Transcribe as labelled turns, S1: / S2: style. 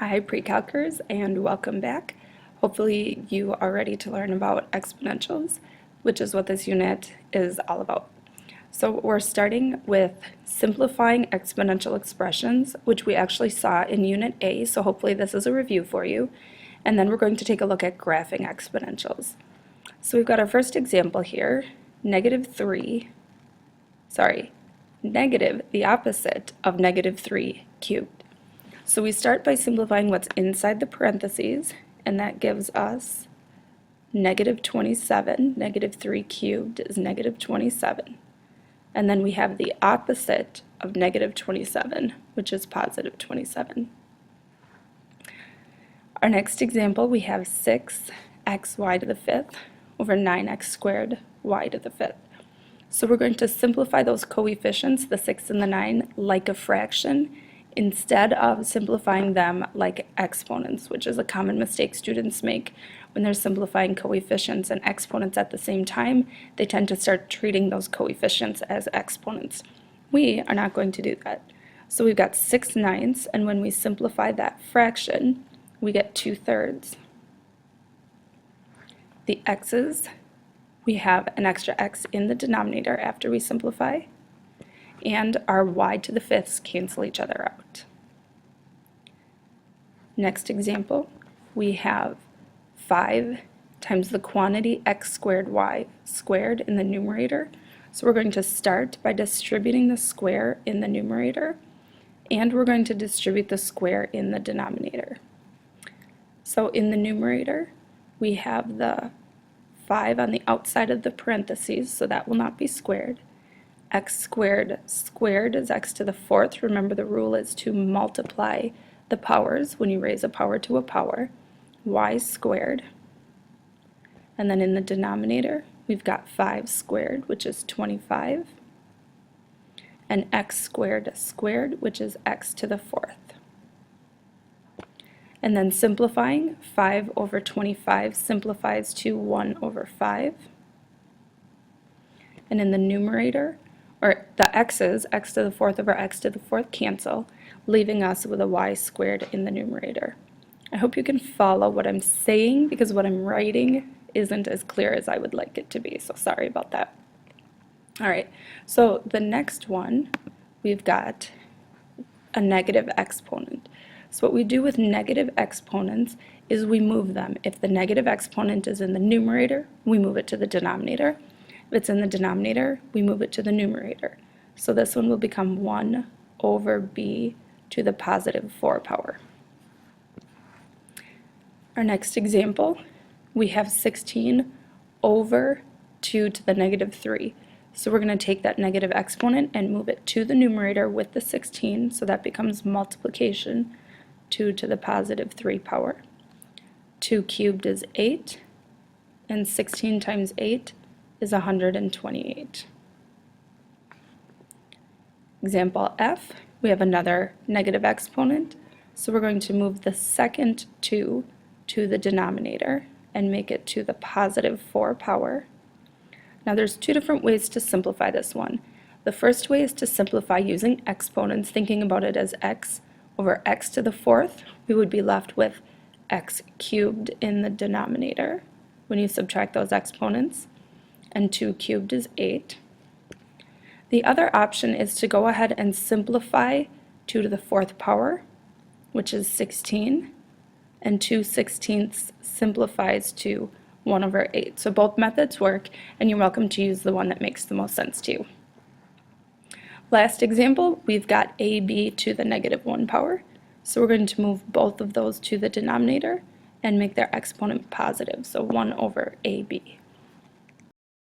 S1: Hi pre-calcers, and welcome back. Hopefully you are ready to learn about exponentials, which is what this unit is all about. So we're starting with simplifying exponential expressions, which we actually saw in Unit A, so hopefully this is a review for you. And then we're going to take a look at graphing exponentials. So we've got our first example here, negative, the opposite of negative 3 cubed. So we start by simplifying what's inside the parentheses, and that gives us negative 27. Negative 3 cubed is negative 27. And then we have the opposite of negative 27, which is positive 27. Our next example, we have 6xy to the fifth over 9x squared y to the fifth. So we're going to simplify those coefficients, the 6 and the 9, like a fraction, instead of simplifying them like exponents, which is a common mistake students make when they're simplifying coefficients and exponents at the same time. They tend to start treating those coefficients as exponents. We are not going to do that. So we've got 6/9, and when we simplify that fraction, we get 2/3. The x's, we have an extra x in the denominator after we simplify, and our y to the fifths cancel each other out. Next example, we have 5 times the quantity x squared y squared in the numerator. So we're going to start by distributing the square in the numerator, and we're going to distribute the square in the denominator. So in the numerator, we have the 5 on the outside of the parentheses, so that will not be squared. X squared squared is x to the fourth. Remember, the rule is to multiply the powers when you raise a power to a power. Y squared. And then in the denominator, we've got 5 squared, which is 25. And x squared squared, which is x to the fourth. And then simplifying, 5 over 25 simplifies to 1 over 5. And in the numerator, or the x's, x to the fourth over x to the fourth cancel, leaving us with a y squared in the numerator. I hope you can follow what I'm saying, because what I'm writing isn't as clear as I would like it to be, so sorry about that. Alright, so the next one, we've got a negative exponent. So what we do with negative exponents is we move them. If the negative exponent is in the numerator, we move it to the denominator. If it's in the denominator, we move it to the numerator. So this one will become 1 over b to the positive 4 power. Our next example, we have 16 over 2 to the negative 3. So we're going to take that negative exponent and move it to the numerator with the 16, so that becomes multiplication, 2 to the positive 3 power. 2 cubed is 8, and 16 times 8 is 128. Example F, we have another negative exponent, so we're going to move the second 2 to the denominator and make it to the positive 4 power. Now there's two different ways to simplify this one. The first way is to simplify using exponents, thinking about it as x over x to the fourth. We would be left with x cubed in the denominator when you subtract those exponents, and 2 cubed is 8. The other option is to go ahead and simplify 2 to the fourth power, which is 16, and 2/16 simplifies to 1 over 8. So both methods work, and you're welcome to use the one that makes the most sense to you. Last example, we've got ab to the negative 1 power. So we're going to move both of those to the denominator and make their exponent positive, so 1 over ab.